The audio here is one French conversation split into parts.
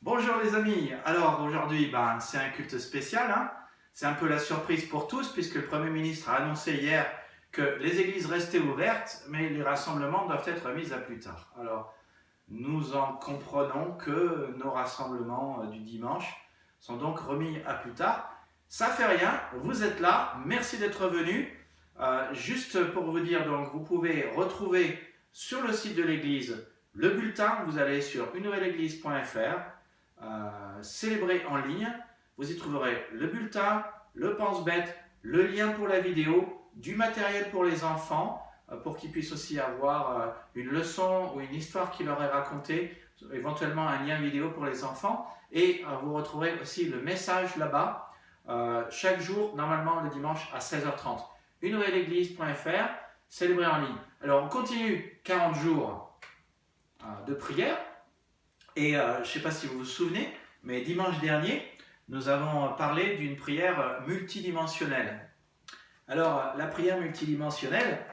Bonjour les amis, alors aujourd'hui c'est un culte spécial, hein. C'est un peu la surprise pour tous puisque le Premier ministre a annoncé hier que les églises restaient ouvertes mais les rassemblements doivent être mis à plus tard. Alors nous en comprenons que nos rassemblements du dimanche sont donc remis à plus tard. Ça fait rien, vous êtes là, merci d'être venus. Juste pour vous dire, donc vous pouvez retrouver sur le site de l'église le bulletin, vous allez sur unouvelleleglise.fr, célébrer en ligne, vous y trouverez le bulletin, le pense-bête, le lien pour la vidéo, du matériel pour les enfants, pour qu'ils puissent aussi avoir une leçon ou une histoire qui leur est racontée, éventuellement un lien vidéo pour les enfants, et vous retrouverez aussi le message là-bas, chaque jour, normalement le dimanche à 16h30. unouvelleleglise.fr, célébrer en ligne. Alors on continue 40 jours de prière, et je ne sais pas si vous vous souvenez, mais dimanche dernier, nous avons parlé d'une prière multidimensionnelle. Alors, la prière multidimensionnelle,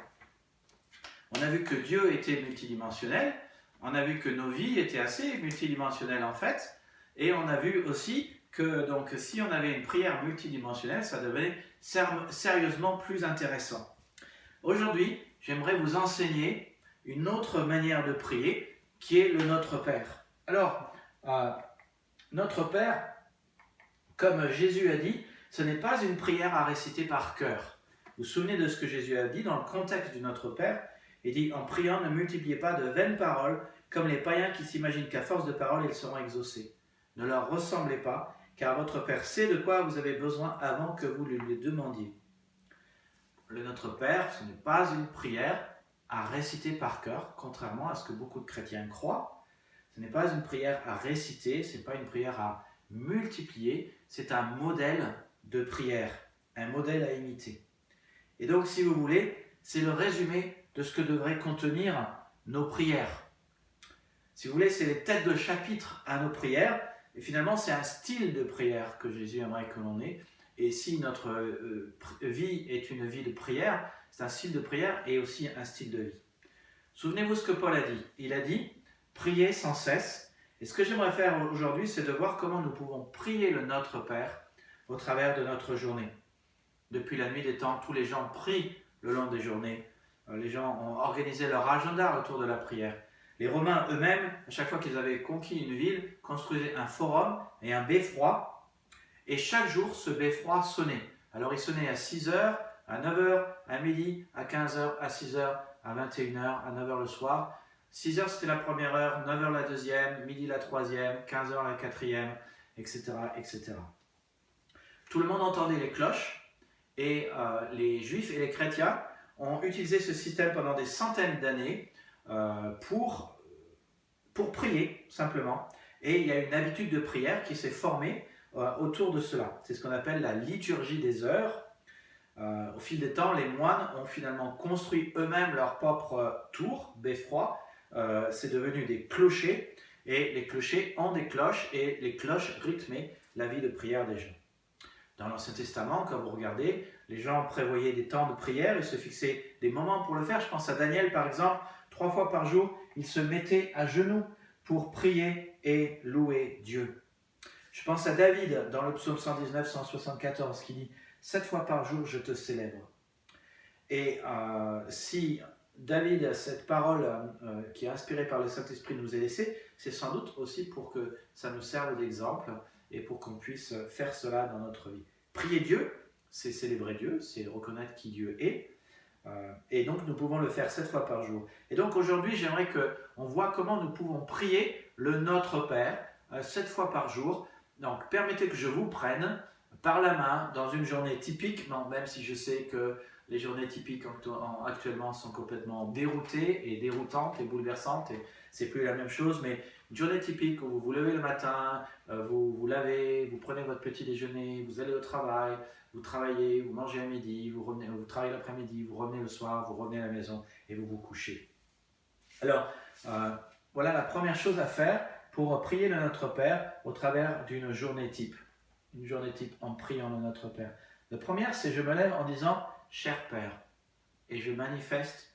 on a vu que Dieu était multidimensionnel, on a vu que nos vies étaient assez multidimensionnelles en fait, et on a vu aussi que donc, si on avait une prière multidimensionnelle, ça devenait sérieusement plus intéressant. Aujourd'hui, j'aimerais vous enseigner une autre manière de prier, qui est le Notre Père. Alors, Notre Père, comme Jésus a dit, ce n'est pas une prière à réciter par cœur. Vous vous souvenez de ce que Jésus a dit dans le contexte du Notre Père? Il dit, en priant, ne multipliez pas de vaines paroles, comme les païens qui s'imaginent qu'à force de paroles, ils seront exaucés. Ne leur ressemblez pas, car votre Père sait de quoi vous avez besoin avant que vous lui demandiez. Le Notre Père, ce n'est pas une prière à réciter par cœur, contrairement à ce que beaucoup de chrétiens croient. Ce n'est pas une prière à réciter, ce n'est pas une prière à multiplier, c'est un modèle de prière, un modèle à imiter. Et donc, si vous voulez, c'est le résumé de ce que devraient contenir nos prières. Si vous voulez, c'est les têtes de chapitre à nos prières, et finalement, c'est un style de prière que Jésus aimerait que l'on ait. Et si notre vie est une vie de prière, c'est un style de prière et aussi un style de vie. Souvenez-vous ce que Paul a dit. Il a dit « Priez sans cesse ». Et ce que j'aimerais faire aujourd'hui, c'est de voir comment nous pouvons prier le Notre Père au travers de notre journée. Depuis la nuit des temps, tous les gens prient le long des journées. Les gens ont organisé leur agenda autour de la prière. Les Romains eux-mêmes, à chaque fois qu'ils avaient conquis une ville, construisaient un forum et un beffroi. Et chaque jour, ce beffroi sonnait. Alors il sonnait à 6h, à 9h, à midi, à 15h, à 6h, à 21h, à 9h le soir. 6h c'était la première heure, 9h la deuxième, midi la troisième, 15h la quatrième, etc., etc. Tout le monde entendait les cloches et les juifs et les chrétiens ont utilisé ce système pendant des centaines d'années pour prier simplement. Et il y a une habitude de prière qui s'est formée autour de cela. C'est ce qu'on appelle la liturgie des heures. Au fil des temps, les moines ont finalement construit eux-mêmes leur propre tour, beffroi. C'est devenu des clochers, et les clochers ont des cloches, et les cloches rythmaient la vie de prière des gens. Dans l'Ancien Testament, quand vous regardez, les gens prévoyaient des temps de prière, ils se fixaient des moments pour le faire. Je pense à Daniel par exemple, 3 fois par jour, il se mettait à genoux pour prier et louer Dieu. Je pense à David dans le psaume 119, 174 qui dit « 7 fois par jour je te célèbre ». Et si David, cette parole qui est inspirée par le Saint-Esprit nous est laissée, c'est sans doute aussi pour que ça nous serve d'exemple et pour qu'on puisse faire cela dans notre vie. Prier Dieu, c'est célébrer Dieu, c'est reconnaître qui Dieu est. Et donc nous pouvons le faire 7 fois par jour. Et donc aujourd'hui, j'aimerais qu'on voit comment nous pouvons prier le Notre Père 7 fois par jour. Donc permettez que je vous prenne par la main dans une journée typique, même si je sais que les journées typiques actuellement sont complètement déroutées et déroutantes et bouleversantes, et c'est plus la même chose, mais une journée typique où vous vous levez le matin, vous vous lavez, vous prenez votre petit déjeuner, vous allez au travail, vous travaillez, vous mangez à midi, vous travaillez l'après-midi, vous revenez le soir, vous revenez à la maison et vous vous couchez. Alors, voilà la première chose à faire pour prier le Notre Père au travers d'une journée type. Une journée type en priant le Notre Père. La première, c'est je me lève en disant « Cher Père » et je manifeste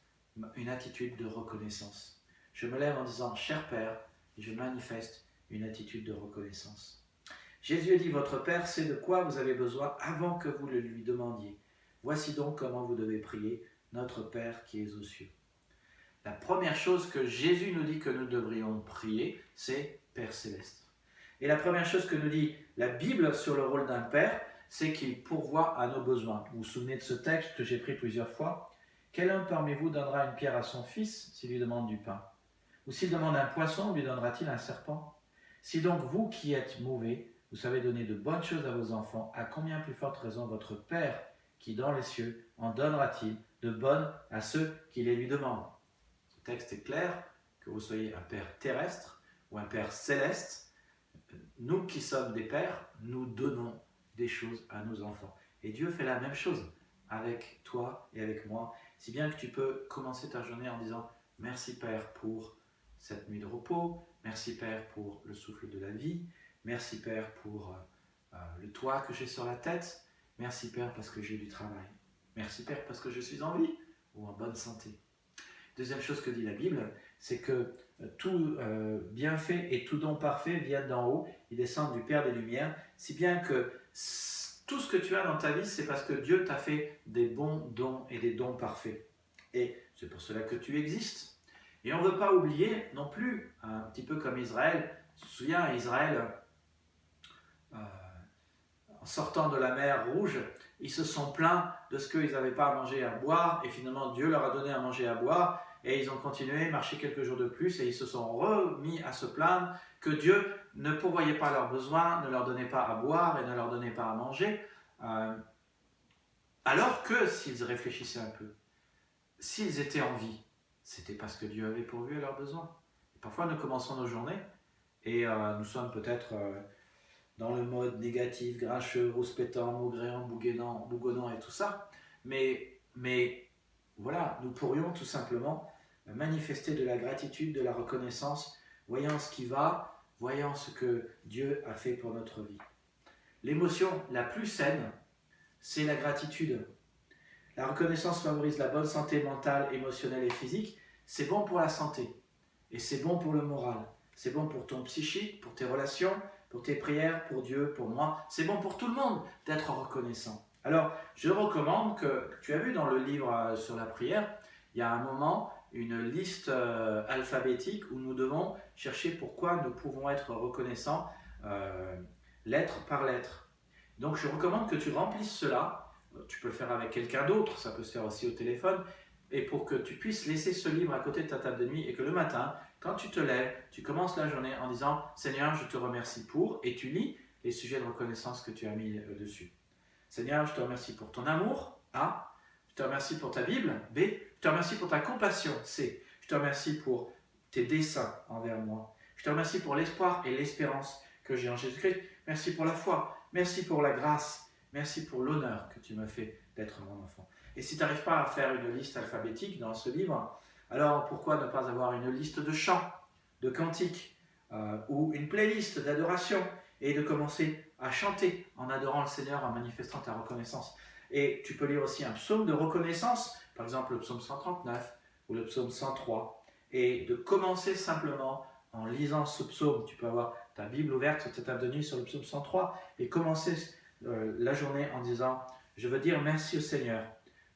une attitude de reconnaissance. Je me lève en disant « Cher Père » et je manifeste une attitude de reconnaissance. Jésus a dit, votre Père sait de quoi vous avez besoin avant que vous le lui demandiez. Voici donc comment vous devez prier, notre Père qui es aux cieux. La première chose que Jésus nous dit que nous devrions prier, c'est Père céleste. Et la première chose que nous dit la Bible sur le rôle d'un Père, c'est qu'il pourvoit à nos besoins. Vous vous souvenez de ce texte que j'ai pris plusieurs fois? Quel homme parmi vous donnera une pierre à son fils s'il lui demande du pain? Ou s'il demande un poisson, lui donnera-t-il un serpent? Si donc vous qui êtes mauvais, vous savez donner de bonnes choses à vos enfants, à combien plus forte raison votre Père qui dans les cieux en donnera-t-il de bonnes à ceux qui les lui demandent? Ce texte est clair, que vous soyez un Père terrestre ou un Père céleste, nous qui sommes des pères, nous donnons des choses à nos enfants. Et Dieu fait la même chose avec toi et avec moi, si bien que tu peux commencer ta journée en disant « Merci Père pour cette nuit de repos, merci Père pour le souffle de la vie, merci Père pour le toit que j'ai sur la tête, merci Père parce que j'ai du travail, merci Père parce que je suis en vie ou en bonne santé. » Deuxième chose que dit la Bible, c'est que tout bienfait et tout don parfait viennent d'en haut, ils descendent du Père des Lumières, si bien que tout ce que tu as dans ta vie, c'est parce que Dieu t'a fait des bons dons et des dons parfaits. Et c'est pour cela que tu existes. Et on ne veut pas oublier non plus, un petit peu comme Israël, tu te souviens, Israël, en sortant de la mer Rouge, ils se sont plaints de ce qu'ils n'avaient pas à manger et à boire, et finalement Dieu leur a donné à manger et à boire, et ils ont continué, marché quelques jours de plus, et ils se sont remis à se plaindre que Dieu ne pourvoyait pas leurs besoins, ne leur donnait pas à boire et ne leur donnait pas à manger, alors que s'ils réfléchissaient un peu, s'ils étaient en vie, c'était parce que Dieu avait pourvu à leurs besoins. Et parfois nous commençons nos journées, et nous sommes peut-être dans le mode négatif, grincheux, rouspétant, maugréant, bougonnant et tout ça, mais voilà, nous pourrions tout simplement manifester de la gratitude, de la reconnaissance, voyant ce qui va, voyant ce que Dieu a fait pour notre vie. L'émotion la plus saine, c'est la gratitude. La reconnaissance favorise la bonne santé mentale, émotionnelle et physique. C'est bon pour la santé et c'est bon pour le moral. C'est bon pour ton psychique, pour tes relations, pour tes prières, pour Dieu, pour moi. C'est bon pour tout le monde d'être reconnaissant. Alors, je recommande que, tu as vu dans le livre sur la prière, il y a un moment, une liste alphabétique où nous devons chercher pourquoi nous pouvons être reconnaissants lettre par lettre. Donc, je recommande que tu remplisses cela. Tu peux le faire avec quelqu'un d'autre, ça peut se faire aussi au téléphone, et pour que tu puisses laisser ce livre à côté de ta table de nuit et que le matin, quand tu te lèves, tu commences la journée en disant « Seigneur, je te remercie pour » et tu lis les sujets de reconnaissance que tu as mis dessus. Seigneur, je te remercie pour ton amour, A. Je te remercie pour ta Bible, B. Je te remercie pour ta compassion, C. Je te remercie pour tes desseins envers moi. Je te remercie pour l'espoir et l'espérance que j'ai en Jésus-Christ. Merci pour la foi, merci pour la grâce, merci pour l'honneur que tu me fais d'être mon enfant. Et si tu n'arrives pas à faire une liste alphabétique dans ce livre, alors pourquoi ne pas avoir une liste de chants, de cantiques ou une playlist d'adoration et de commencer à chanter en adorant le Seigneur, en manifestant ta reconnaissance. Et tu peux lire aussi un psaume de reconnaissance, par exemple le psaume 139 ou le psaume 103, et de commencer simplement en lisant ce psaume. Tu peux avoir ta Bible ouverte sur ta table de nuit sur le psaume 103 et commencer la journée en disant « Je veux dire merci au Seigneur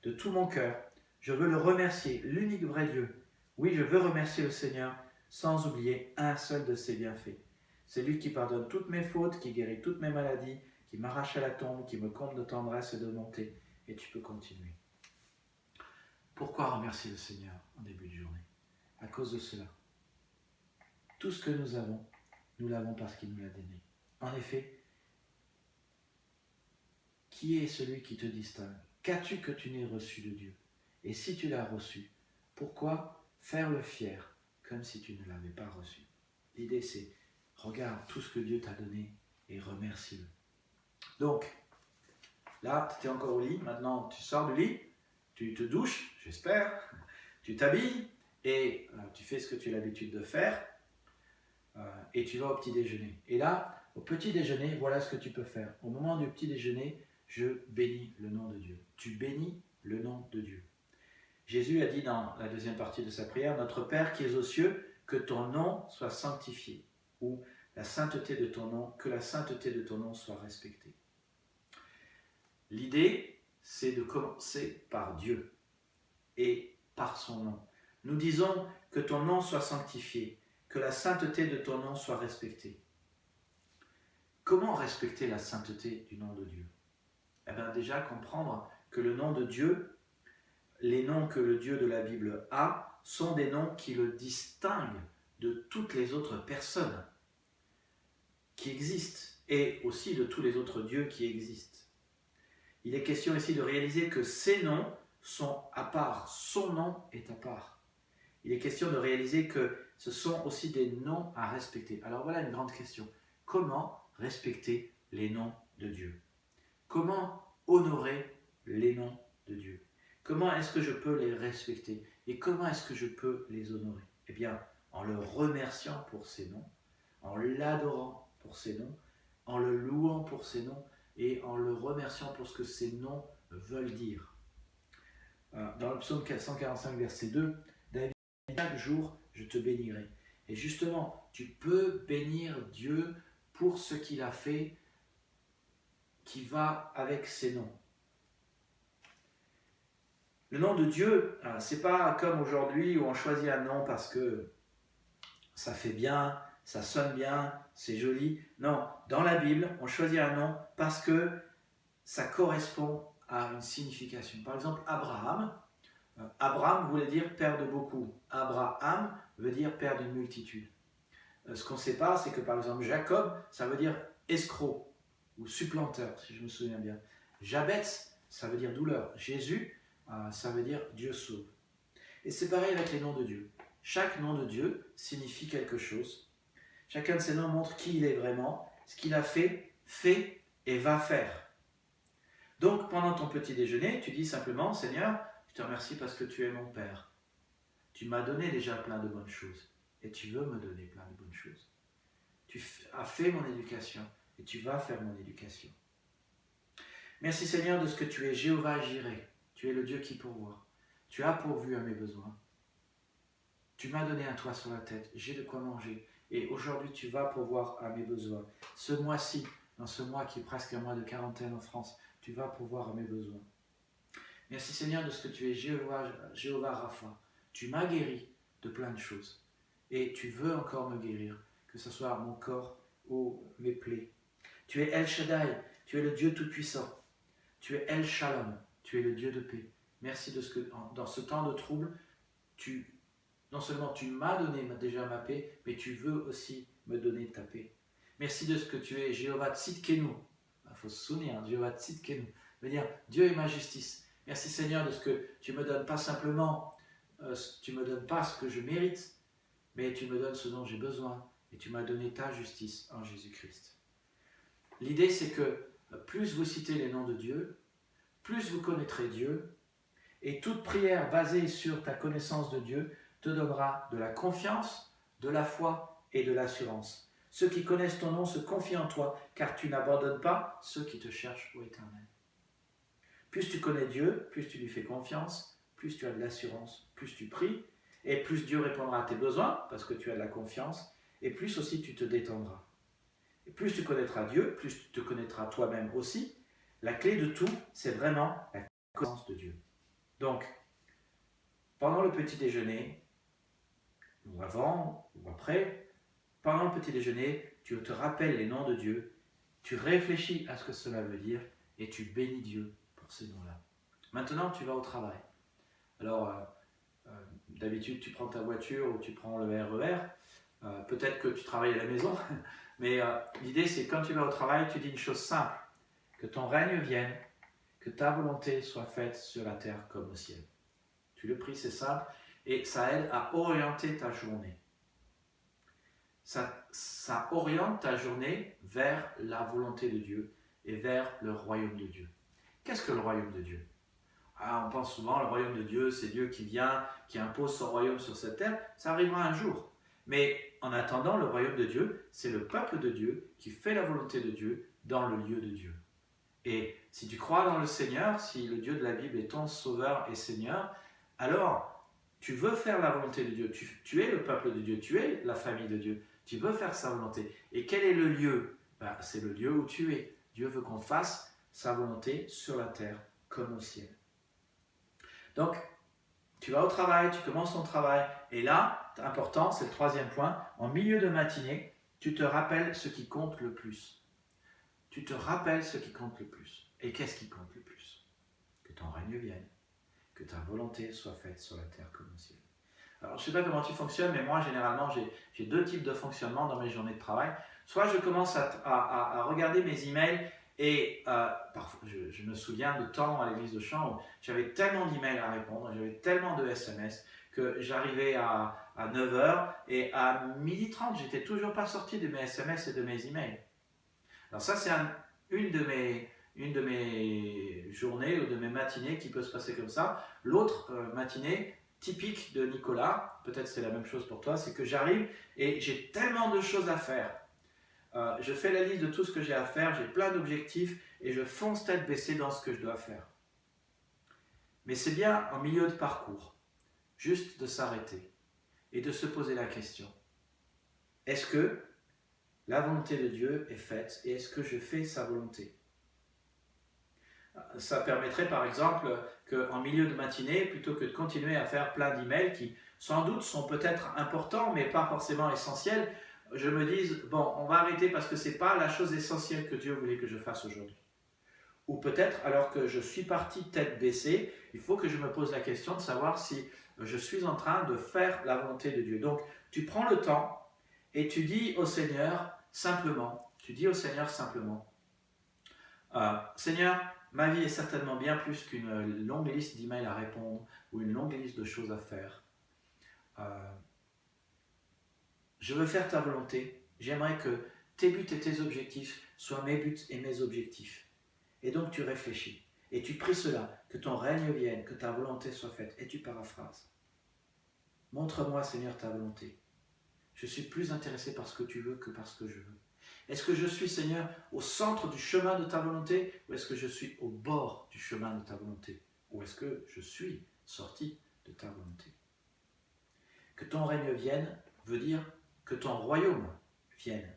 de tout mon cœur. Je veux le remercier, l'unique vrai Dieu. Oui, je veux remercier le Seigneur sans oublier un seul de ses bienfaits. C'est lui qui pardonne toutes mes fautes, qui guérit toutes mes maladies, qui m'arrache à la tombe, qui me comble de tendresse et de bonté. » Et tu peux continuer. Pourquoi remercier le Seigneur en début de journée? À cause de cela. Tout ce que nous avons, nous l'avons parce qu'il nous l'a donné. En effet, qui est celui qui te distingue? Qu'as-tu que tu n'aies reçu de Dieu? Et si tu l'as reçu, pourquoi faire le fier comme si tu ne l'avais pas reçu? L'idée c'est, regarde tout ce que Dieu t'a donné et remercie-le. Donc, là, tu étais encore au lit, maintenant tu sors du lit, tu te douches, j'espère, tu t'habilles et tu fais ce que tu as l'habitude de faire et tu vas au petit déjeuner. Et là, au petit déjeuner, voilà ce que tu peux faire. Au moment du petit déjeuner, je bénis le nom de Dieu. Tu bénis le nom de Dieu. Jésus a dit dans la deuxième partie de sa prière, « Notre Père qui es aux cieux, que ton nom soit sanctifié. » Ou la sainteté de ton nom, que la sainteté de ton nom soit respectée. L'idée, c'est de commencer par Dieu et par son nom. Nous disons que ton nom soit sanctifié, que la sainteté de ton nom soit respectée. Comment respecter la sainteté du nom de Dieu? Eh bien déjà comprendre que le nom de Dieu, les noms que le Dieu de la Bible a, sont des noms qui le distinguent de toutes les autres personnes qui existent et aussi de tous les autres dieux qui existent. Il est question ici de réaliser que ces noms sont à part, son nom est à part. Il est question de réaliser que ce sont aussi des noms à respecter. Alors voilà une grande question. Comment respecter les noms de Dieu? Comment honorer les noms de Dieu? Comment est-ce que je peux les respecter? Et comment est-ce que je peux les honorer? Eh bien, en le remerciant pour ses noms, en l'adorant pour ses noms, en le louant pour ses noms et en le remerciant pour ce que ses noms veulent dire. Dans le psaume 145, verset 2, David dit « Chaque jour, je te bénirai ». Et justement, tu peux bénir Dieu pour ce qu'il a fait qui va avec ses noms. Le nom de Dieu, c'est pas comme aujourd'hui où on choisit un nom parce que ça fait bien, ça sonne bien, c'est joli. Non, dans la Bible, on choisit un nom parce que ça correspond à une signification. Par exemple, Abraham. Abraham voulait dire père de beaucoup. Abraham veut dire père d'une multitude. Ce qu'on ne sait pas, c'est que par exemple Jacob, ça veut dire escroc ou supplanteur, si je me souviens bien. Jabez, ça veut dire douleur. Jésus, ça veut dire Dieu sauve. Et c'est pareil avec les noms de Dieu. Chaque nom de Dieu signifie quelque chose. Chacun de ces noms montre qui il est vraiment, ce qu'il a fait et va faire. Donc pendant ton petit déjeuner, tu dis simplement, Seigneur, je te remercie parce que tu es mon Père. Tu m'as donné déjà plein de bonnes choses et tu veux me donner plein de bonnes choses. Tu as fait mon éducation et tu vas faire mon éducation. Merci Seigneur de ce que tu es Jéhovah Jireh. Tu es le Dieu qui pourvoit. Tu as pourvu à mes besoins. Tu m'as donné un toit sur la tête. J'ai de quoi manger. Et aujourd'hui, tu vas pourvoir à mes besoins. Ce mois-ci, dans ce mois qui est presque un mois de quarantaine en France, tu vas pourvoir à mes besoins. Merci Seigneur de ce que tu es Jéhovah Rapha. Tu m'as guéri de plein de choses. Et tu veux encore me guérir, que ce soit mon corps ou mes plaies. Tu es El Shaddai, tu es le Dieu Tout-Puissant. Tu es El Shalom, tu es le Dieu de paix. Merci de ce que dans ce temps de trouble, non seulement tu m'as donné déjà ma paix, mais tu veux aussi me donner ta paix. Merci de ce que tu es Jéhovah Tzidkenu. Il faut se souvenir, Jéhovah Tzidkenu. Veut dire Dieu est ma justice. Merci Seigneur de ce que tu me donnes pas simplement, tu me donnes pas ce que je mérite, mais tu me donnes ce dont j'ai besoin et tu m'as donné ta justice en Jésus-Christ. L'idée c'est que plus vous citez les noms de Dieu, plus vous connaîtrez Dieu et toute prière basée sur ta connaissance de Dieu te donnera de la confiance, de la foi et de l'assurance. Ceux qui connaissent ton nom se confient en toi car tu n'abandonnes pas ceux qui te cherchent, ô Éternel. Plus tu connais Dieu, plus tu lui fais confiance, plus tu as de l'assurance, plus tu pries, et plus Dieu répondra à tes besoins, parce que tu as de la confiance, et plus aussi tu te détendras. Et plus tu connaîtras Dieu, plus tu te connaîtras toi-même aussi. La clé de tout, c'est vraiment la connaissance de Dieu. Donc, pendant le petit déjeuner, ou avant, ou après, pendant le petit déjeuner, tu te rappelles les noms de Dieu, tu réfléchis à ce que cela veut dire, et tu bénis Dieu pour ces noms-là. Maintenant, tu vas au travail. Alors, d'habitude, tu prends ta voiture ou tu prends le RER. Peut-être que tu travailles à la maison, mais l'idée, c'est quand tu vas au travail, tu dis une chose simple. Que ton règne vienne, que ta volonté soit faite sur la terre comme au ciel. Tu le pries, c'est simple, et ça aide à orienter ta journée. Ça oriente ta journée vers la volonté de Dieu et vers le royaume de Dieu. Qu'est-ce que le royaume de Dieu? On pense souvent, le royaume de Dieu, c'est Dieu qui vient, qui impose son royaume sur cette terre. Ça arrivera un jour. Mais en attendant, le royaume de Dieu, c'est le peuple de Dieu qui fait la volonté de Dieu dans le lieu de Dieu. Et si tu crois dans le Seigneur, si le Dieu de la Bible est ton sauveur et Seigneur, alors Tu veux faire la volonté de Dieu. Tu es le peuple de Dieu. Tu es la famille de Dieu. Tu veux faire sa volonté. Et quel est le lieu? C'est le lieu où tu es. Dieu veut qu'on fasse sa volonté sur la terre comme au ciel. Donc, tu vas au travail, tu commences ton travail. Et là, important, c'est le troisième point, en milieu de matinée, tu te rappelles ce qui compte le plus. Tu te rappelles ce qui compte le plus. Et qu'est-ce qui compte le plus? Que ton règne vienne, que ta volonté soit faite sur la terre comme au ciel. Alors, je ne sais pas comment tu fonctionnes, mais moi, généralement, j'ai deux types de fonctionnement dans mes journées de travail. Soit je commence à regarder mes emails et parfois, je me souviens de temps à l'église de Champs où j'avais tellement d'emails à répondre, j'avais tellement de SMS que j'arrivais à 9 heures et à 12h30, j'étais toujours pas sorti de mes SMS et de mes emails. Alors ça, c'est une de mes journées ou de mes matinées qui peut se passer comme ça. L'autre matinée, typique de Nicolas, peut-être c'est la même chose pour toi, c'est que j'arrive et j'ai tellement de choses à faire. Je fais la liste de tout ce que j'ai à faire, j'ai plein d'objectifs et je fonce tête baissée dans ce que je dois faire. Mais c'est bien en milieu de parcours, juste de s'arrêter et de se poser la question. Est-ce que la volonté de Dieu est faite et est-ce que je fais sa volonté? Ça permettrait par exemple qu'en milieu de matinée, plutôt que de continuer à faire plein d'emails qui sans doute sont peut-être importants mais pas forcément essentiels, je me dise, bon, on va arrêter parce que ce n'est pas la chose essentielle que Dieu voulait que je fasse aujourd'hui. Ou peut-être, alors que je suis parti tête baissée, il faut que je me pose la question de savoir si je suis en train de faire la volonté de Dieu. Donc, tu prends le temps et tu dis au Seigneur simplement, Seigneur, ma vie est certainement bien plus qu'une longue liste d'emails à répondre ou une longue liste de choses à faire. Je veux faire ta volonté. J'aimerais que tes buts et tes objectifs soient mes buts et mes objectifs. Et donc tu réfléchis et tu pries cela, que ton règne vienne, que ta volonté soit faite. Et tu paraphrases. Montre-moi, Seigneur, ta volonté. Je suis plus intéressé par ce que tu veux que par ce que je veux. Est-ce que je suis, Seigneur, au centre du chemin de ta volonté ou est-ce que je suis au bord du chemin de ta volonté? Ou est-ce que je suis sorti de ta volonté? Que ton règne vienne veut dire que ton royaume vienne.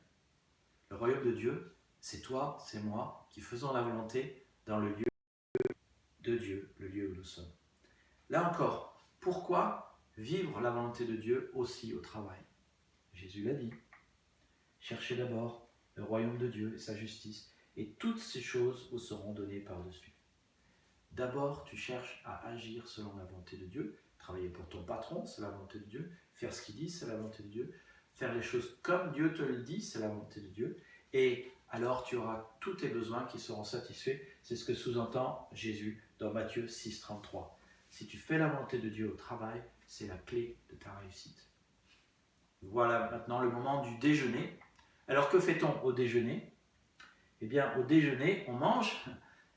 Le royaume de Dieu, c'est toi, c'est moi qui faisons la volonté dans le lieu de Dieu, le lieu où nous sommes. Là encore, pourquoi vivre la volonté de Dieu aussi au travail? Jésus l'a dit. Cherchez d'abord le royaume de Dieu et sa justice, et toutes ces choses vous seront données par-dessus. D'abord, tu cherches à agir selon la volonté de Dieu. Travailler pour ton patron, c'est la volonté de Dieu. Faire ce qu'il dit, c'est la volonté de Dieu. Faire les choses comme Dieu te le dit, c'est la volonté de Dieu. Et alors, tu auras tous tes besoins qui seront satisfaits. C'est ce que sous-entend Jésus dans Matthieu 6, 33. Si tu fais la volonté de Dieu au travail, c'est la clé de ta réussite. Voilà maintenant le moment du déjeuner. Alors, que fait-on au déjeuner? Eh bien, au déjeuner, on mange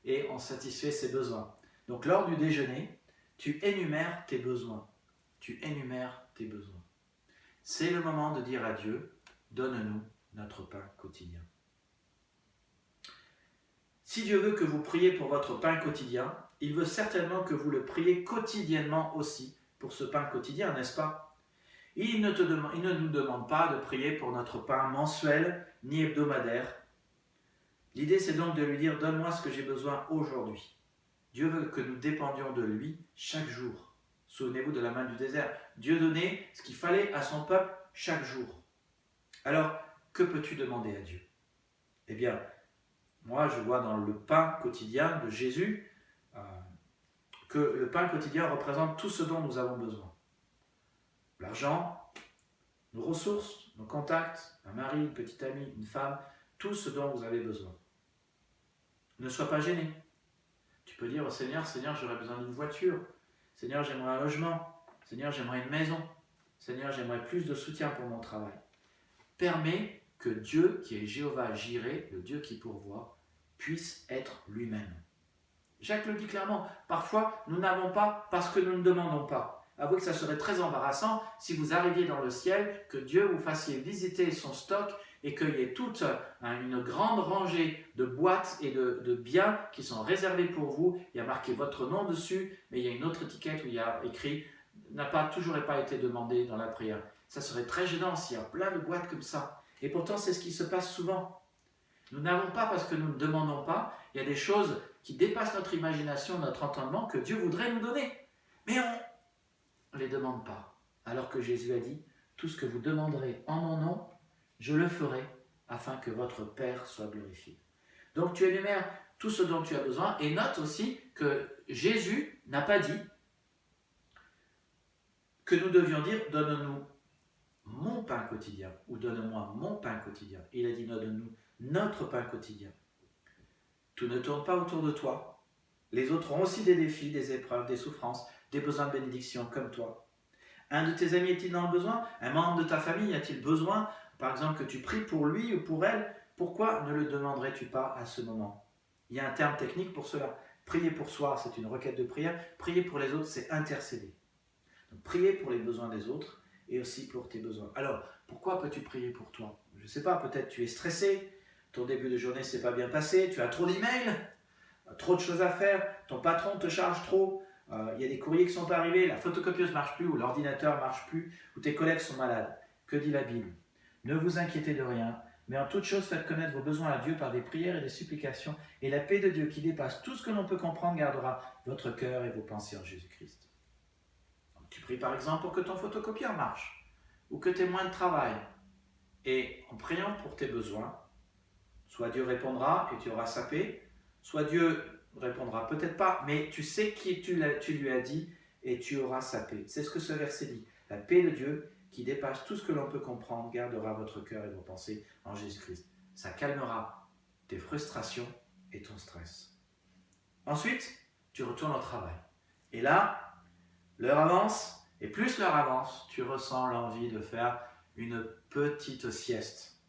et on satisfait ses besoins. Donc, lors du déjeuner, tu énumères tes besoins. C'est le moment de dire à Dieu, donne-nous notre pain quotidien. Si Dieu veut que vous priez pour votre pain quotidien, il veut certainement que vous le priez quotidiennement aussi pour ce pain quotidien, n'est-ce pas? Il ne nous demande pas de prier pour notre pain mensuel ni hebdomadaire. L'idée, c'est donc de lui dire, donne-moi ce que j'ai besoin aujourd'hui. Dieu veut que nous dépendions de lui chaque jour. Souvenez-vous de la manne du désert. Dieu donnait ce qu'il fallait à son peuple chaque jour. Alors, que peux-tu demander à Dieu? Eh bien, moi, je vois dans le pain quotidien de Jésus que le pain quotidien représente tout ce dont nous avons besoin. L'argent, nos ressources, nos contacts, un mari, une petite amie, une femme, tout ce dont vous avez besoin. Ne sois pas gêné. Tu peux dire au Seigneur, Seigneur, j'aurais besoin d'une voiture. Seigneur, j'aimerais un logement. Seigneur, j'aimerais une maison. Seigneur, j'aimerais plus de soutien pour mon travail. Permets que Dieu, qui est Jéhovah Jireh, le Dieu qui pourvoit, puisse être lui-même. Jacques le dit clairement, parfois nous n'avons pas parce que nous ne demandons pas. Avouez que ça serait très embarrassant si vous arriviez dans le ciel, que Dieu vous fassiez visiter son stock et qu'il y ait toute une grande rangée de boîtes et de biens qui sont réservés pour vous. Il y a marqué votre nom dessus, mais il y a une autre étiquette où il y a écrit n'a pas toujours pas été demandé dans la prière. Ça serait très gênant s'il y a plein de boîtes comme ça. Et pourtant, c'est ce qui se passe souvent. Nous n'avons pas parce que nous ne demandons pas. Il y a des choses qui dépassent notre imagination, notre entendement, que Dieu voudrait nous donner. Mais on ne les demande pas. Alors que Jésus a dit, tout ce que vous demanderez en mon nom, je le ferai afin que votre Père soit glorifié. Donc tu énumères tout ce dont tu as besoin et note aussi que Jésus n'a pas dit que nous devions dire « donne-nous mon pain quotidien » ou « donne-moi mon pain quotidien ». Il a dit « donne-nous notre pain quotidien ». Tout ne tourne pas autour de toi. Les autres ont aussi des défis, des épreuves, des souffrances, des besoins de bénédiction comme toi. Un de tes amis est-il dans le besoin? Un membre de ta famille a-t-il besoin, par exemple, que tu pries pour lui ou pour elle? Pourquoi ne le demanderais-tu pas à ce moment? Il y a un terme technique pour cela. Prier pour soi, c'est une requête de prière. Prier pour les autres, c'est intercéder. Donc, prier pour les besoins des autres et aussi pour tes besoins. Alors, pourquoi peux-tu prier pour toi? Je ne sais pas, peut-être tu es stressé, ton début de journée ne s'est pas bien passé, tu as trop d'emails, trop de choses à faire, ton patron te charge trop, il y a des courriers qui ne sont pas arrivés, la photocopieuse ne marche plus ou l'ordinateur ne marche plus ou tes collègues sont malades. Que dit la Bible? Ne vous inquiétez de rien, mais en toute chose faites connaître vos besoins à Dieu par des prières et des supplications, et la paix de Dieu qui dépasse tout ce que l'on peut comprendre gardera votre cœur et vos pensées en Jésus-Christ. Tu pries par exemple pour que ton photocopieur marche, ou que tu aies moins de travail. Et en priant pour tes besoins, soit Dieu répondra et tu auras sa paix, soit Dieu ne répondra peut-être pas, mais tu sais qui tu lui as dit et tu auras sa paix. C'est ce que ce verset dit. La paix de Dieu qui dépasse tout ce que l'on peut comprendre gardera votre cœur et vos pensées en Jésus-Christ. Ça calmera tes frustrations et ton stress. Ensuite, tu retournes au travail. Et là, l'heure avance, et plus l'heure avance, tu ressens l'envie de faire une petite sieste.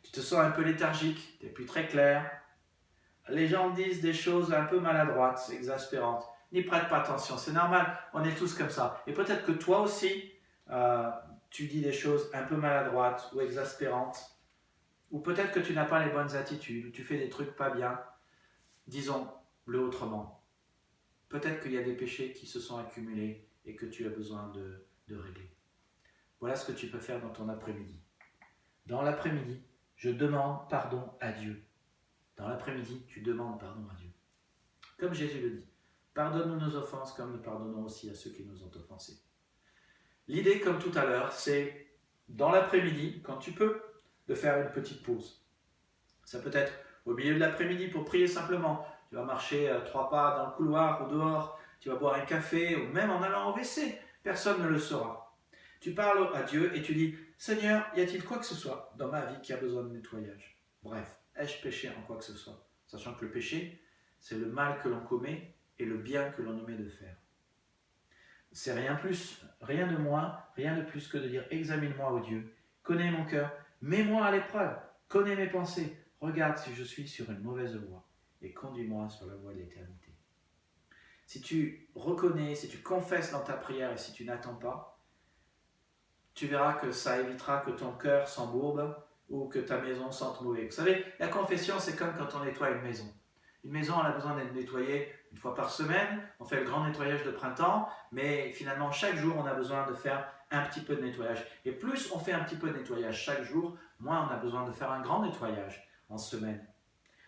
Tu te sens un peu léthargique, tu n'es plus très clair. Les gens disent des choses un peu maladroites, exaspérantes. N'y prête pas attention, c'est normal, on est tous comme ça. Et peut-être que toi aussi, tu dis des choses un peu maladroites ou exaspérantes. Ou peut-être que tu n'as pas les bonnes attitudes, ou tu fais des trucs pas bien. Disons-le autrement. Peut-être qu'il y a des péchés qui se sont accumulés et que tu as besoin de régler. Voilà ce que tu peux faire dans ton après-midi. Dans l'après-midi, je demande pardon à Dieu. Dans l'après-midi, tu demandes pardon à Dieu. Comme Jésus le dit, pardonne-nous nos offenses comme nous pardonnons aussi à ceux qui nous ont offensés. L'idée, comme tout à l'heure, c'est dans l'après-midi, quand tu peux, de faire une petite pause. Ça peut être au milieu de l'après-midi pour prier simplement. Tu vas marcher 3 pas dans le couloir ou dehors, tu vas boire un café ou même en allant au WC. Personne ne le saura. Tu parles à Dieu et tu dis « Seigneur, y a-t-il quoi que ce soit dans ma vie qui a besoin de nettoyage ?» Bref, ai-je péché en quoi que ce soit? Sachant que le péché, c'est le mal que l'on commet et le bien que l'on omet de faire. C'est rien plus, rien de moins, rien de plus que de dire « Examine-moi, ô Dieu, connais mon cœur, mets-moi à l'épreuve, connais mes pensées, regarde si je suis sur une mauvaise voie et conduis-moi sur la voie de l'éternité. » Si tu reconnais, si tu confesses dans ta prière et si tu n'attends pas, tu verras que ça évitera que ton cœur s'embourbe ou que ta maison sente mauvais. Vous savez, la confession, c'est comme quand on nettoie une maison. Une maison, elle a besoin d'être nettoyée une fois par semaine. On fait le grand nettoyage de printemps, mais finalement, chaque jour, on a besoin de faire un petit peu de nettoyage. Et plus on fait un petit peu de nettoyage chaque jour, moins on a besoin de faire un grand nettoyage en semaine.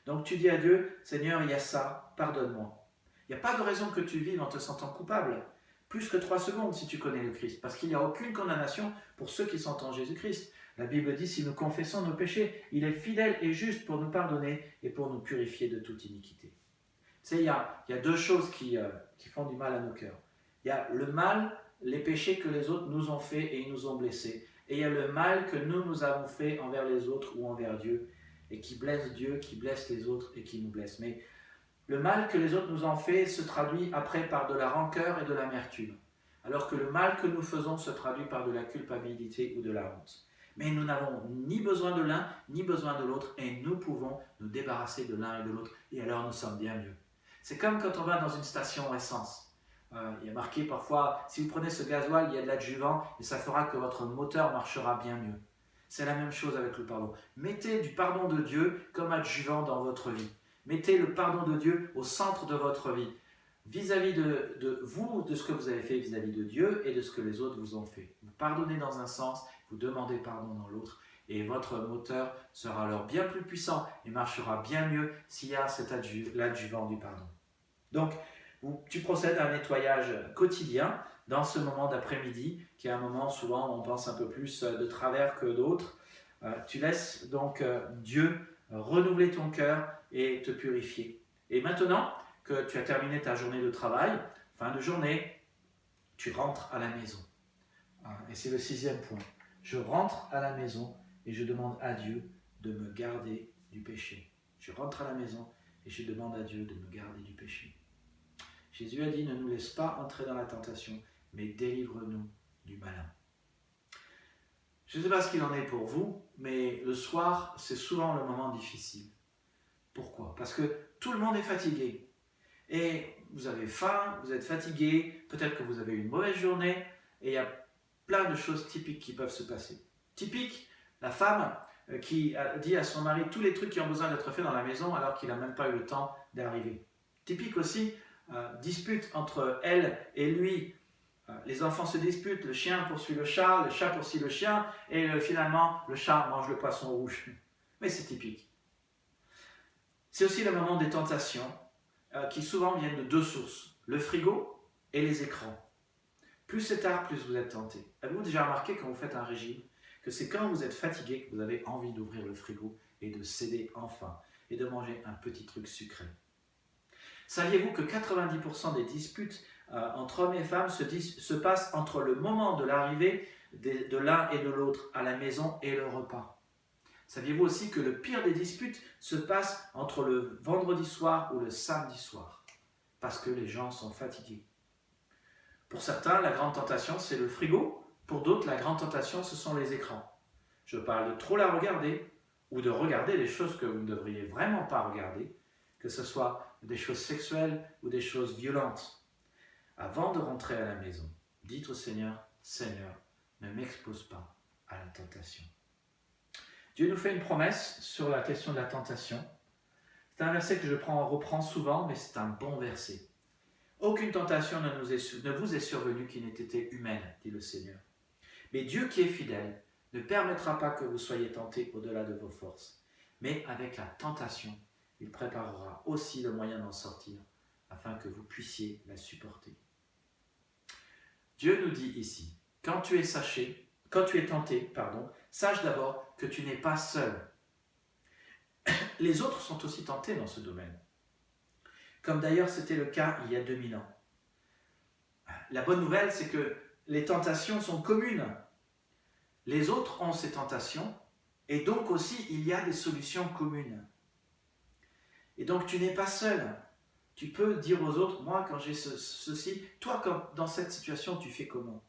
Donc tu dis à Dieu, Seigneur, il y a ça, pardonne-moi. Il n'y a pas de raison que tu vives en te sentant coupable. Plus que 3 secondes si tu connais le Christ, parce qu'il n'y a aucune condamnation pour ceux qui sont en Jésus-Christ. La Bible dit, si nous confessons nos péchés, il est fidèle et juste pour nous pardonner et pour nous purifier de toute iniquité. Tu sais, il y a 2 choses qui font du mal à nos cœurs. Il y a le mal, les péchés que les autres nous ont fait et ils nous ont blessés. Et il y a le mal que nous avons fait envers les autres ou envers Dieu, et qui blesse Dieu, qui blesse les autres et qui nous blesse. Mais le mal que les autres nous ont fait se traduit après par de la rancœur et de l'amertume, alors que le mal que nous faisons se traduit par de la culpabilité ou de la honte. Mais nous n'avons ni besoin de l'un, ni besoin de l'autre, et nous pouvons nous débarrasser de l'un et de l'autre, et alors nous sommes bien mieux. C'est comme quand on va dans une station essence. Il y a marqué parfois, si vous prenez ce gasoil, il y a de l'adjuvant, et ça fera que votre moteur marchera bien mieux. C'est la même chose avec le pardon. Mettez du pardon de Dieu comme adjuvant dans votre vie. Mettez le pardon de Dieu au centre de votre vie. vis-à-vis de vous, de ce que vous avez fait vis-à-vis de Dieu et de ce que les autres vous ont fait. Vous pardonnez dans un sens, vous demandez pardon dans l'autre, et votre moteur sera alors bien plus puissant et marchera bien mieux s'il y a l'adjuvant du pardon. Donc, tu procèdes à un nettoyage quotidien dans ce moment d'après-midi, qui est un moment, souvent, on pense un peu plus de travers que d'autres. Tu laisses donc Dieu renouveler ton cœur et te purifier. Et maintenant que tu as terminé ta journée de travail, fin de journée, tu rentres à la maison. Et c'est le 6e point. Je rentre à la maison et je demande à Dieu de me garder du péché. Je rentre à la maison et je demande à Dieu de me garder du péché. Jésus a dit, ne nous laisse pas entrer dans la tentation, mais délivre-nous du malin. Je ne sais pas ce qu'il en est pour vous, mais le soir, c'est souvent le moment difficile. Pourquoi? Parce que tout le monde est fatigué. Et vous avez faim, vous êtes fatigué, peut-être que vous avez eu une mauvaise journée, et il y a plein de choses typiques qui peuvent se passer. Typique, la femme qui dit à son mari tous les trucs qui ont besoin d'être faits dans la maison alors qu'il n'a même pas eu le temps d'arriver. Typique aussi, dispute entre elle et lui. Les enfants se disputent, le chien poursuit le chat poursuit le chien, et finalement le chat mange le poisson rouge. Mais c'est typique. C'est aussi le moment des tentations qui souvent viennent de 2 sources, le frigo et les écrans. Plus c'est tard, plus vous êtes tenté. Avez-vous déjà remarqué quand vous faites un régime que c'est quand vous êtes fatigué que vous avez envie d'ouvrir le frigo et de céder enfin et de manger un petit truc sucré? Saviez-vous que 90% des disputes entre hommes et femmes se passent entre le moment de l'arrivée de l'un et de l'autre à la maison et le repas? Saviez-vous aussi que le pire des disputes se passe entre le vendredi soir ou le samedi soir? Parce que les gens sont fatigués. Pour certains, la grande tentation, c'est le frigo. Pour d'autres, la grande tentation, ce sont les écrans. Je parle de trop la regarder ou de regarder les choses que vous ne devriez vraiment pas regarder, que ce soit des choses sexuelles ou des choses violentes. Avant de rentrer à la maison, dites au Seigneur, Seigneur, ne m'expose pas à la tentation. Dieu nous fait une promesse sur la question de la tentation. C'est un verset que je reprends souvent, mais c'est un bon verset. Aucune tentation ne vous est survenue qui n'ait été humaine, dit le Seigneur. Mais Dieu qui est fidèle ne permettra pas que vous soyez tentés au-delà de vos forces. Mais avec la tentation, il préparera aussi le moyen d'en sortir, afin que vous puissiez la supporter. Dieu nous dit ici, quand tu es tenté, sache d'abord que tu n'es pas seul. Les autres sont aussi tentés dans ce domaine. Comme d'ailleurs c'était le cas il y a 2000 ans. La bonne nouvelle, c'est que les tentations sont communes. Les autres ont ces tentations, et donc aussi il y a des solutions communes. Et donc tu n'es pas seul. Tu peux dire aux autres, moi quand j'ai ceci, toi dans cette situation tu fais comment?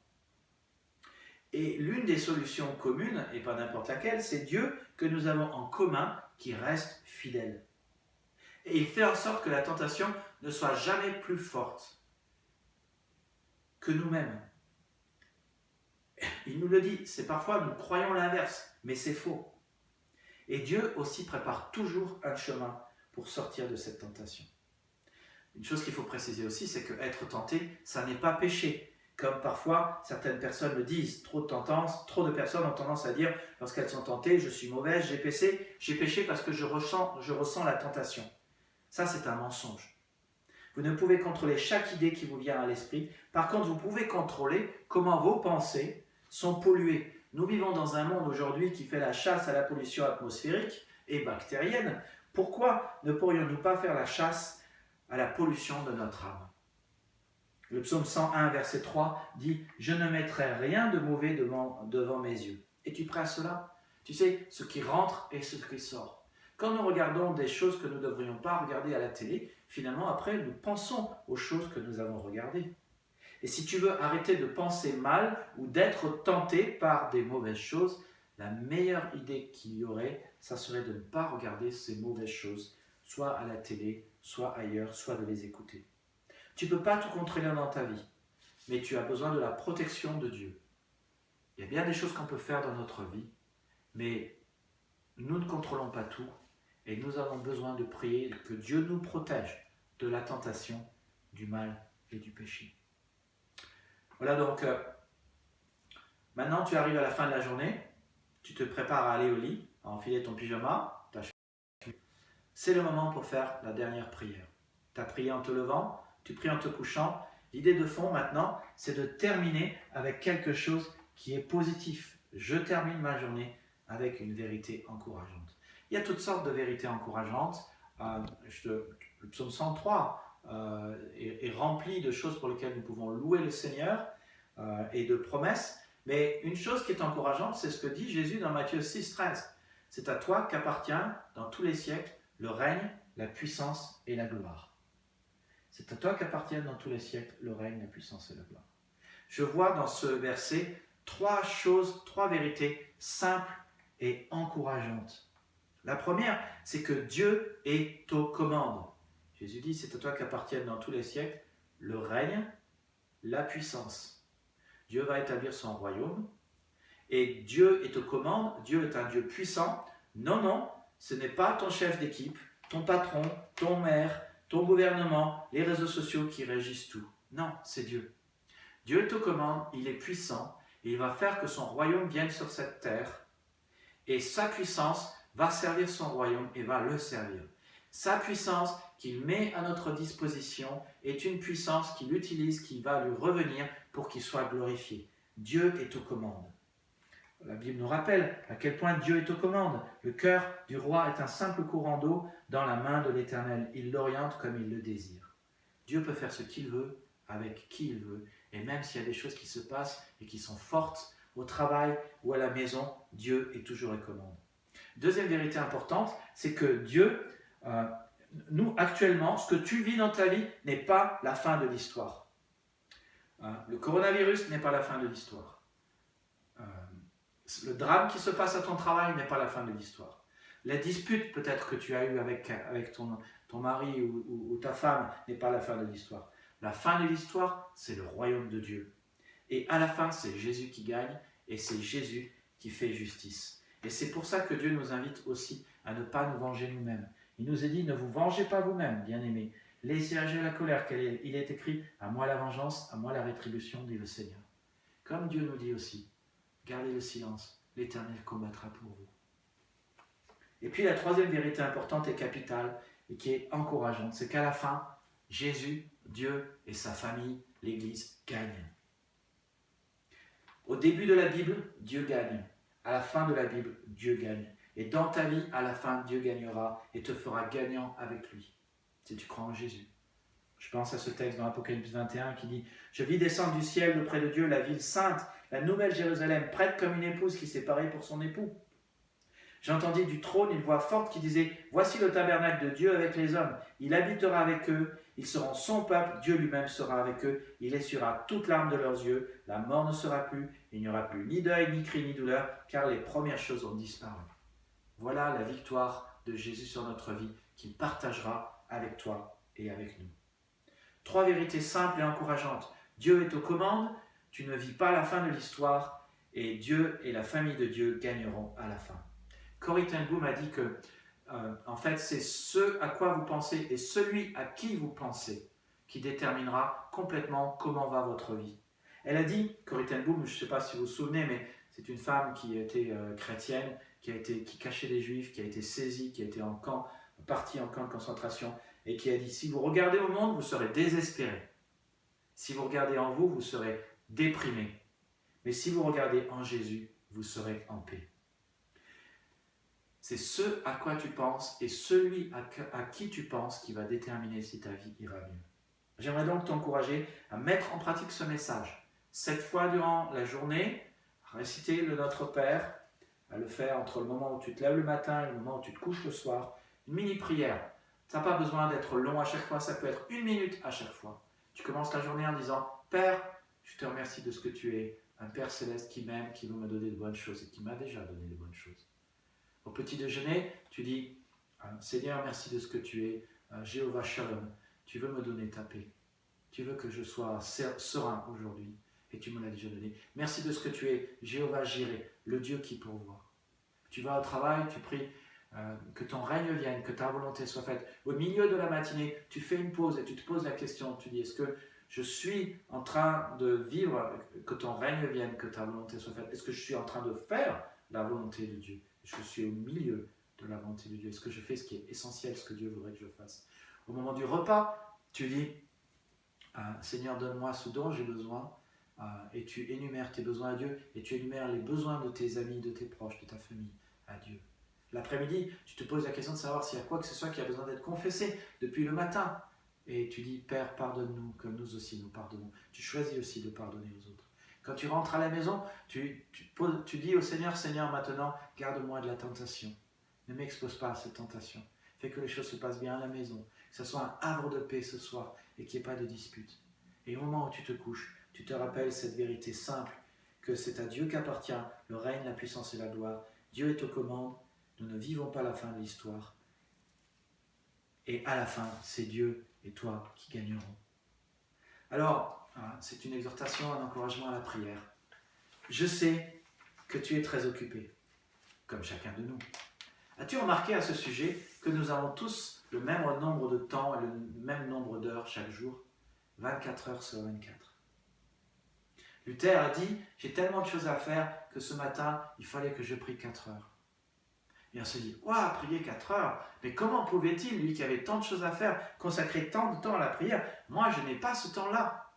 Et l'une des solutions communes, et pas n'importe laquelle, c'est Dieu que nous avons en commun qui reste fidèle. Et il fait en sorte que la tentation ne soit jamais plus forte que nous-mêmes. Il nous le dit, c'est parfois nous croyons l'inverse, mais c'est faux. Et Dieu aussi prépare toujours un chemin pour sortir de cette tentation. Une chose qu'il faut préciser aussi, c'est que être tenté, ça n'est pas péché. Comme parfois certaines personnes le disent, trop de personnes ont tendance à dire, lorsqu'elles sont tentées, je suis mauvaise, j'ai péché parce que je ressens la tentation. Ça, c'est un mensonge. Vous ne pouvez contrôler chaque idée qui vous vient à l'esprit. Par contre, vous pouvez contrôler comment vos pensées sont polluées. Nous vivons dans un monde aujourd'hui qui fait la chasse à la pollution atmosphérique et bactérienne. Pourquoi ne pourrions-nous pas faire la chasse à la pollution de notre âme? Le psaume 101, verset 3 dit « Je ne mettrai rien de mauvais devant mes yeux. » Es-tu prêt à cela? Tu sais, ce qui rentre et ce qui sort. Quand nous regardons des choses que nous ne devrions pas regarder à la télé, finalement, après, nous pensons aux choses que nous avons regardées. Et si tu veux arrêter de penser mal ou d'être tenté par des mauvaises choses, la meilleure idée qu'il y aurait, ça serait de ne pas regarder ces mauvaises choses, soit à la télé, soit ailleurs, soit de les écouter. Tu ne peux pas tout contrôler dans ta vie, mais tu as besoin de la protection de Dieu. Il y a bien des choses qu'on peut faire dans notre vie, mais nous ne contrôlons pas tout et nous avons besoin de prier que Dieu nous protège de la tentation du mal et du péché. Voilà donc, maintenant tu arrives à la fin de la journée, tu te prépares à aller au lit, à enfiler ton pyjama, c'est le moment pour faire la dernière prière. Tu as prié en te levant, tu pries en te couchant. L'idée de fond maintenant, c'est de terminer avec quelque chose qui est positif. Je termine ma journée avec une vérité encourageante. Il y a toutes sortes de vérités encourageantes. Le psaume 103 est rempli de choses pour lesquelles nous pouvons louer le Seigneur et de promesses. Mais une chose qui est encourageante, c'est ce que dit Jésus dans Matthieu 6, 13. C'est à toi qu'appartient dans tous les siècles le règne, la puissance et la gloire. C'est à toi qu'appartiennent dans tous les siècles le règne, la puissance et la gloire. Je vois dans ce verset trois vérités simples et encourageantes. La première, c'est que Dieu est aux commandes. Jésus dit, c'est à toi qu'appartiennent dans tous les siècles le règne, la puissance. Dieu va établir son royaume et Dieu est aux commandes. Dieu est un Dieu puissant. Non, ce n'est pas ton chef d'équipe, ton patron, ton maire, ton gouvernement, les réseaux sociaux qui régissent tout. Non, c'est Dieu. Dieu est aux commandes, il est puissant, et il va faire que son royaume vienne sur cette terre, et sa puissance va servir son royaume et va le servir. Sa puissance qu'il met à notre disposition est une puissance qu'il utilise, qui va lui revenir pour qu'il soit glorifié. Dieu est aux commandes. La Bible nous rappelle à quel point Dieu est aux commandes. Le cœur du roi est un simple courant d'eau dans la main de l'Éternel. Il l'oriente comme il le désire. Dieu peut faire ce qu'il veut, avec qui il veut. Et même s'il y a des choses qui se passent et qui sont fortes au travail ou à la maison, Dieu est toujours aux commandes. Deuxième vérité importante, c'est que Dieu, nous actuellement, ce que tu vis dans ta vie n'est pas la fin de l'histoire. Le coronavirus n'est pas la fin de l'histoire. Le drame qui se passe à ton travail n'est pas la fin de l'histoire. La dispute peut-être que tu as eue avec ton mari ou ta femme n'est pas la fin de l'histoire. La fin de l'histoire, c'est le royaume de Dieu. Et à la fin, c'est Jésus qui gagne et c'est Jésus qui fait justice. Et c'est pour ça que Dieu nous invite aussi à ne pas nous venger nous-mêmes. Il nous a dit, ne vous vengez pas vous-même, bien-aimés. Laissez agir la colère, car il est écrit, à moi la vengeance, à moi la rétribution, dit le Seigneur. Comme Dieu nous dit aussi, gardez le silence, l'Éternel combattra pour vous. Et puis la troisième vérité importante et capitale, et qui est encourageante, c'est qu'à la fin, Jésus, Dieu et sa famille, l'Église, gagnent. Au début de la Bible, Dieu gagne. À la fin de la Bible, Dieu gagne. Et dans ta vie, à la fin, Dieu gagnera et te fera gagnant avec lui, si tu crois en Jésus. Je pense à ce texte dans Apocalypse 21 qui dit « Je vis descendre du ciel auprès de Dieu la ville sainte, la nouvelle Jérusalem, prête comme une épouse qui s'est parée pour son époux. J'entendis du trône une voix forte qui disait « Voici le tabernacle de Dieu avec les hommes. Il habitera avec eux, ils seront son peuple, Dieu lui-même sera avec eux. Il essuiera toute larme de leurs yeux. La mort ne sera plus, il n'y aura plus ni deuil, ni cri, ni douleur, car les premières choses ont disparu. » Voilà la victoire de Jésus sur notre vie qu'il partagera avec toi et avec nous. Trois vérités simples et encourageantes. Dieu est aux commandes, tu ne vis pas la fin de l'histoire, et Dieu et la famille de Dieu gagneront à la fin. Corrie ten Boom a dit que, en fait, c'est ce à quoi vous pensez et celui à qui vous pensez qui déterminera complètement comment va votre vie. Elle a dit, Corrie ten Boom, je ne sais pas si vous vous souvenez, mais c'est une femme qui était chrétienne, qui cachait les Juifs, qui a été saisie, qui a été partie en camp de concentration, et qui a dit, si vous regardez au monde, vous serez désespéré. Si vous regardez en vous, vous serez déprimé. Mais si vous regardez en Jésus, vous serez en paix. C'est ce à quoi tu penses et celui à qui tu penses qui va déterminer si ta vie ira mieux. J'aimerais donc t'encourager à mettre en pratique ce message. 7 fois durant la journée, à réciter le Notre Père, à le faire entre le moment où tu te lèves le matin et le moment où tu te couches le soir. Une mini-prière. Ça n'a pas besoin d'être long à chaque fois, ça peut être 1 minute à chaque fois. Tu commences la journée en disant « Père, je te remercie de ce que tu es, un Père céleste qui m'aime, qui veut me donner de bonnes choses et qui m'a déjà donné de bonnes choses. » Au petit déjeuner, tu dis « Seigneur, merci de ce que tu es, Jéhovah Shalom, tu veux me donner ta paix. Tu veux que je sois serein aujourd'hui et tu me l'as déjà donné. Merci de ce que tu es, Jéhovah Jireh, le Dieu qui pourvoit. » Tu vas au travail, tu pries que ton règne vienne, que ta volonté soit faite. Au milieu de la matinée, tu fais une pause et tu te poses la question, tu dis, est-ce que je suis en train de vivre, que ton règne vienne, que ta volonté soit faite? Est-ce que je suis en train de faire la volonté de Dieu? Est-ce que je suis au milieu de la volonté de Dieu? Est-ce que je fais ce qui est essentiel, ce que Dieu voudrait que je fasse? Au moment du repas, tu dis, Seigneur, donne-moi ce dont j'ai besoin, et tu énumères tes besoins à Dieu, et tu énumères les besoins de tes amis, de tes proches, de ta famille à Dieu. L'après-midi, tu te poses la question de savoir s'il y a quoi que ce soit qui a besoin d'être confessé depuis le matin. Et tu dis, Père, pardonne-nous, comme nous aussi nous pardonnons. Tu choisis aussi de pardonner aux autres. Quand tu rentres à la maison, tu dis au Seigneur, Seigneur, maintenant, garde-moi de la tentation. Ne m'expose pas à cette tentation. Fais que les choses se passent bien à la maison. Que ce soit un havre de paix ce soir et qu'il n'y ait pas de dispute. Et au moment où tu te couches, tu te rappelles cette vérité simple, que c'est à Dieu qu'appartient le règne, la puissance et la gloire. Dieu est aux commandes. Nous ne vivons pas la fin de l'histoire. Et à la fin, c'est Dieu et toi qui gagneront. Alors, c'est une exhortation, un encouragement à la prière. Je sais que tu es très occupé, comme chacun de nous. As-tu remarqué à ce sujet que nous avons tous le même nombre de temps et le même nombre d'heures chaque jour? 24 heures sur 24. Luther a dit, j'ai tellement de choses à faire que ce matin, il fallait que je prie 4 heures. Et on se dit, waouh, prier 4 heures, mais comment pouvait-il, lui qui avait tant de choses à faire, consacrer tant de temps à la prière? Moi, je n'ai pas ce temps-là.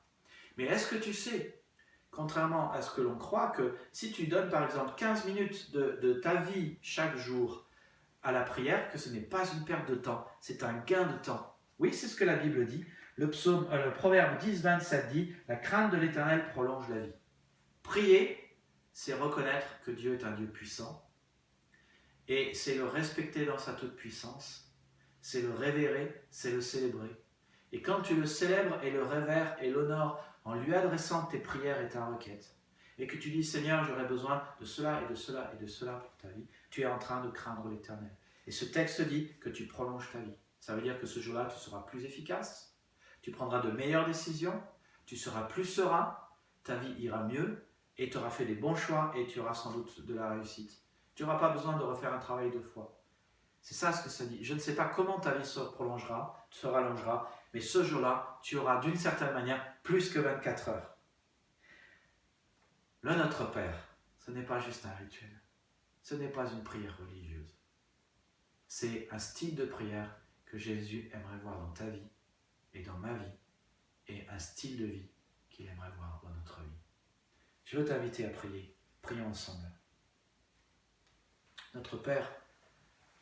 Mais est-ce que tu sais, contrairement à ce que l'on croit, que si tu donnes par exemple 15 minutes de ta vie chaque jour à la prière, que ce n'est pas une perte de temps, c'est un gain de temps. Oui, c'est ce que la Bible dit. Le proverbe 10, 27 dit, la crainte de l'Éternel prolonge la vie. Prier, c'est reconnaître que Dieu est un Dieu puissant, et c'est le respecter dans sa toute-puissance, c'est le révérer, c'est le célébrer. Et quand tu le célèbres et le révères et l'honores en lui adressant tes prières et ta requête, et que tu dis, Seigneur, j'aurais besoin de cela et de cela et de cela pour ta vie, tu es en train de craindre l'Éternel. Et ce texte dit que tu prolonges ta vie. Ça veut dire que ce jour-là, tu seras plus efficace, tu prendras de meilleures décisions, tu seras plus serein, ta vie ira mieux, et tu auras fait des bons choix et tu auras sans doute de la réussite. Tu n'auras pas besoin de refaire un travail 2 fois. C'est ça ce que ça dit. Je ne sais pas comment ta vie se prolongera, se rallongera, mais ce jour-là, tu auras d'une certaine manière plus que 24 heures. Le Notre Père, ce n'est pas juste un rituel. Ce n'est pas une prière religieuse. C'est un style de prière que Jésus aimerait voir dans ta vie et dans ma vie, et un style de vie qu'il aimerait voir dans notre vie. Je veux t'inviter à prier. Prions ensemble. Notre Père,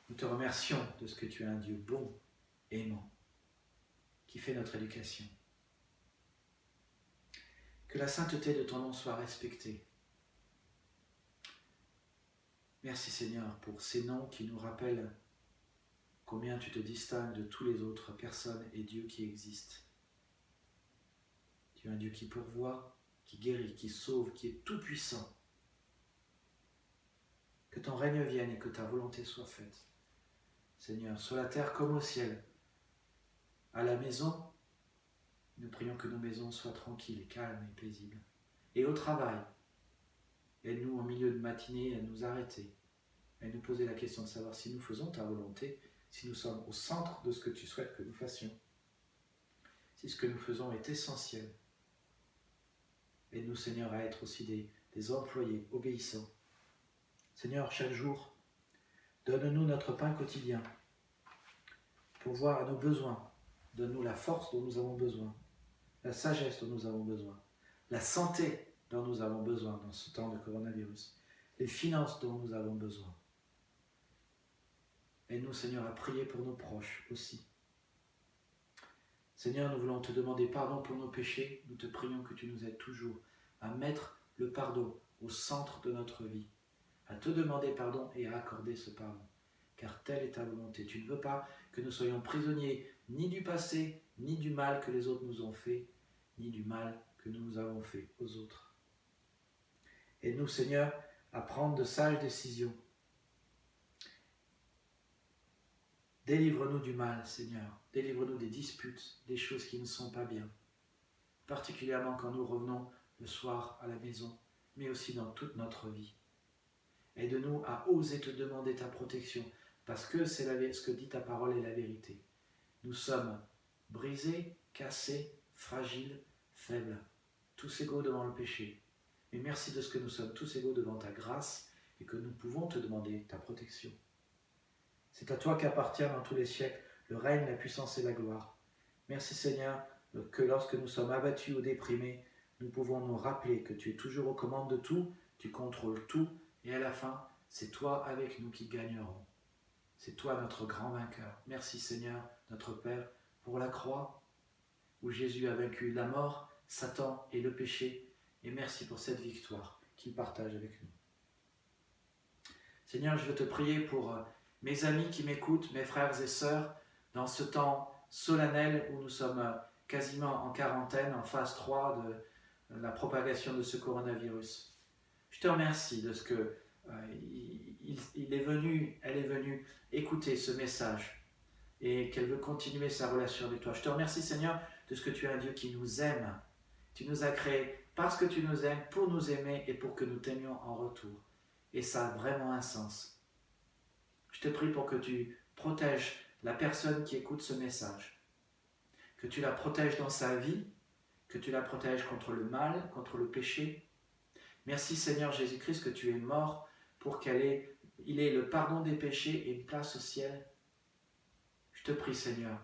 nous te remercions de ce que tu es un Dieu bon, aimant, qui fait notre éducation. Que la sainteté de ton nom soit respectée. Merci Seigneur pour ces noms qui nous rappellent combien tu te distingues de tous les autres personnes et dieux qui existent. Tu es un Dieu qui pourvoit, qui guérit, qui sauve, qui est tout-puissant. Que ton règne vienne et que ta volonté soit faite. Seigneur, sur la terre comme au ciel. À la maison, nous prions que nos maisons soient tranquilles, calmes et paisibles. Et au travail, aide-nous en milieu de matinée à nous arrêter, à nous poser la question de savoir si nous faisons ta volonté, si nous sommes au centre de ce que tu souhaites que nous fassions, si ce que nous faisons est essentiel. Aide-nous, Seigneur, à être aussi des employés obéissants. Seigneur, chaque jour, donne-nous notre pain quotidien pour voir à nos besoins. Donne-nous la force dont nous avons besoin, la sagesse dont nous avons besoin, la santé dont nous avons besoin dans ce temps de coronavirus, les finances dont nous avons besoin. Aide-nous, Seigneur, à prier pour nos proches aussi. Seigneur, nous voulons te demander pardon pour nos péchés. Nous te prions que tu nous aides toujours à mettre le pardon au centre de notre vie, à te demander pardon et à accorder ce pardon. Car telle est ta volonté. Tu ne veux pas que nous soyons prisonniers ni du passé, ni du mal que les autres nous ont fait, ni du mal que nous avons fait aux autres. Aide-nous, Seigneur, à prendre de sages décisions. Délivre-nous du mal, Seigneur. Délivre-nous des disputes, des choses qui ne sont pas bien. Particulièrement quand nous revenons le soir à la maison, mais aussi dans toute notre vie. Aide-nous à oser te demander ta protection parce que c'est ce que dit ta parole est la vérité. Nous sommes brisés, cassés, fragiles, faibles, tous égaux devant le péché. Mais merci de ce que nous sommes tous égaux devant ta grâce et que nous pouvons te demander ta protection. C'est à toi qu'appartient dans tous les siècles le règne, la puissance et la gloire. Merci Seigneur que lorsque nous sommes abattus ou déprimés, nous pouvons nous rappeler que tu es toujours aux commandes de tout, tu contrôles tout et à la fin, c'est toi avec nous qui gagnerons. C'est toi notre grand vainqueur. Merci Seigneur, notre Père, pour la croix où Jésus a vaincu la mort, Satan et le péché. Et merci pour cette victoire qu'il partage avec nous. Seigneur, je veux te prier pour mes amis qui m'écoutent, mes frères et sœurs, dans ce temps solennel où nous sommes quasiment en quarantaine, en phase 3 de la propagation de ce coronavirus. Je te remercie de ce que elle est venue écouter ce message et qu'elle veut continuer sa relation avec toi. Je te remercie Seigneur de ce que tu es un Dieu qui nous aime. Tu nous as créés parce que tu nous aimes, pour nous aimer et pour que nous t'aimions en retour. Et ça a vraiment un sens. Je te prie pour que tu protèges la personne qui écoute ce message, que tu la protèges dans sa vie, que tu la protèges contre le mal, contre le péché. Merci Seigneur Jésus-Christ que tu es mort pour qu'il ait le pardon des péchés et une place au ciel. Je te prie Seigneur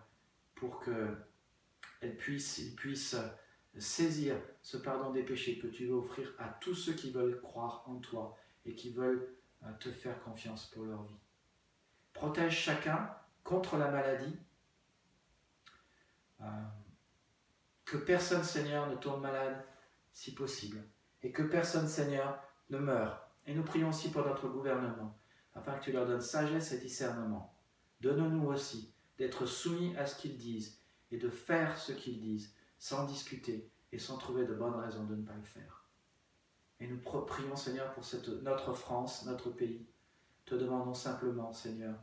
pour qu'il puisse saisir ce pardon des péchés que tu veux offrir à tous ceux qui veulent croire en toi et qui veulent te faire confiance pour leur vie. Protège chacun contre la maladie. Que personne, Seigneur, ne tombe malade si possible. Et que personne, Seigneur, ne meure. Et nous prions aussi pour notre gouvernement, afin que tu leur donnes sagesse et discernement. Donne-nous aussi d'être soumis à ce qu'ils disent et de faire ce qu'ils disent, sans discuter et sans trouver de bonnes raisons de ne pas le faire. Et nous prions, Seigneur, pour notre France, notre pays. Te demandons simplement, Seigneur,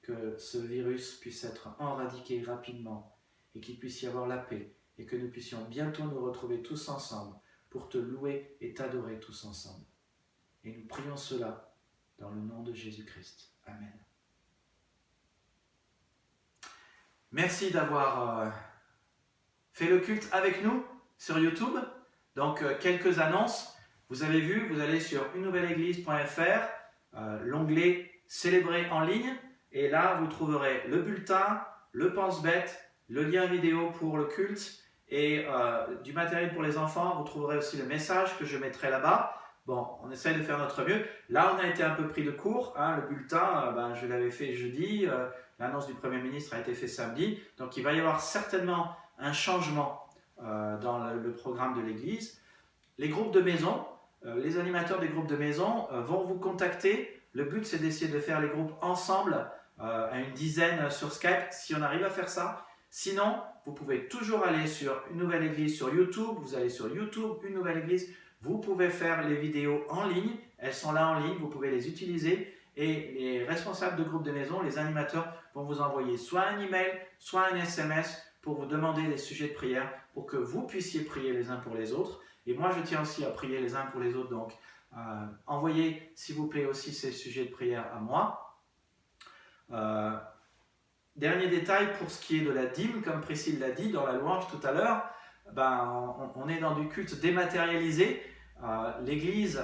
que ce virus puisse être éradiqué rapidement et qu'il puisse y avoir la paix et que nous puissions bientôt nous retrouver tous ensemble pour te louer et t'adorer tous ensemble. Et nous prions cela dans le nom de Jésus-Christ. Amen. Merci d'avoir fait le culte avec nous sur YouTube. Donc, quelques annonces. Vous avez vu, vous allez sur unenouvelleeglise.fr, l'onglet « Célébrer en ligne » et là, vous trouverez le bulletin, le pense-bête, le lien vidéo pour le culte et du matériel pour les enfants. Vous trouverez aussi le message que je mettrai là-bas. Bon, on essaye de faire notre mieux. Là, on a été un peu pris de court. Le bulletin, je l'avais fait jeudi. L'annonce du Premier ministre a été faite samedi. Donc, il va y avoir certainement un changement dans le programme de l'Église. Les groupes de maison, les animateurs des groupes de maison vont vous contacter. Le but, c'est d'essayer de faire les groupes ensemble, à une dizaine sur Skype, si on arrive à faire ça. Sinon, vous pouvez toujours aller sur Une Nouvelle Église sur YouTube. Vous allez sur YouTube, Une Nouvelle Église. Vous pouvez faire les vidéos en ligne. Elles sont là en ligne. Vous pouvez les utiliser. Et les responsables de groupes de maison, les animateurs, vont vous envoyer soit un email, soit un SMS pour vous demander des sujets de prière pour que vous puissiez prier les uns pour les autres. Et moi, je tiens aussi à prier les uns pour les autres. Donc, envoyez, s'il vous plaît, aussi ces sujets de prière à moi. Dernier détail pour ce qui est de la dîme, comme Priscille l'a dit dans la louange tout à l'heure, on est dans du culte dématérialisé. L'Église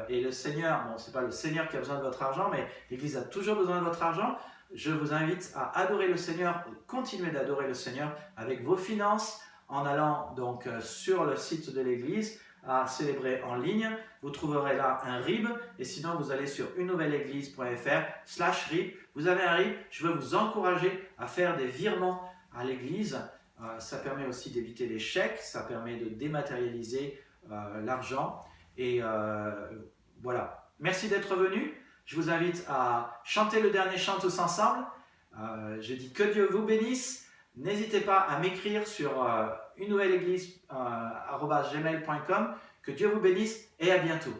et le Seigneur, bon, ce n'est pas le Seigneur qui a besoin de votre argent, mais l'Église a toujours besoin de votre argent. Je vous invite à adorer le Seigneur, continuer d'adorer le Seigneur avec vos finances, en allant donc sur le site de l'Église à célébrer en ligne. Vous trouverez là un RIB et sinon vous allez sur unenouvelleeglise.fr/RIB. Vous avez un RIB, je veux vous encourager à faire des virements à l'Église. Ça permet aussi d'éviter les chèques, ça permet de dématérialiser l'argent. Et voilà. Merci d'être venu. Je vous invite à chanter le dernier chant tous ensemble. Je dis que Dieu vous bénisse. N'hésitez pas à m'écrire sur unenouvelleeglise@gmail.com. Que Dieu vous bénisse et à bientôt.